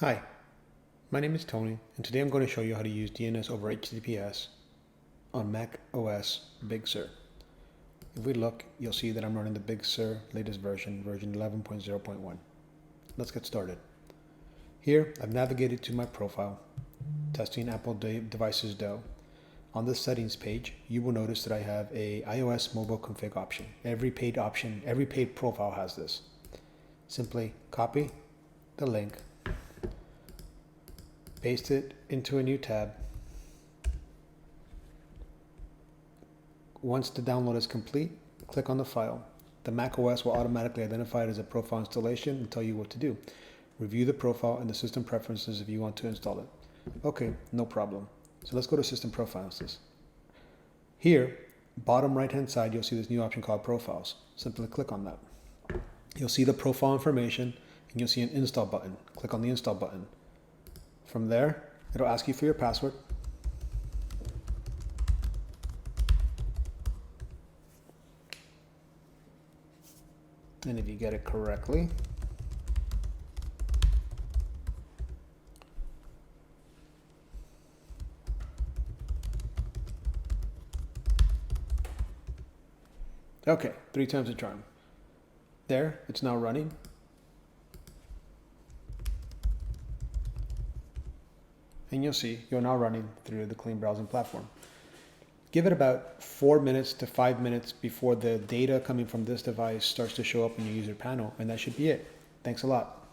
Hi, my name is Tony, and today I'm going to show you how to use DNS over HTTPS on macOS Big Sur. If we look, you'll see that I'm running the Big Sur latest version 11.0.1. Let's get started. Here, I've navigated to my profile, testing Apple devices DOH. On the settings page, you will notice that I have a iOS mobile config option. Every paid profile has this. Simply copy the link, paste it into a new tab. Once the download is complete, click on the file. The macOS will automatically identify it as a profile installation and tell you what to do. Review the profile and the system preferences if you want to install it. Okay, no problem. So let's go to System Preferences. Here, bottom right hand side, you'll see this new option called Profiles. Simply click on that. You'll see the profile information and you'll see an install button. Click on the install button. From there, it'll ask you for your password. And if you get it correctly, okay, 3 times the charm. There, it's now running. And you'll see you're now running through the CleanBrowsing platform. Give it about 4 minutes to 5 minutes before the data coming from this device starts to show up in your user panel, and that should be it. Thanks a lot.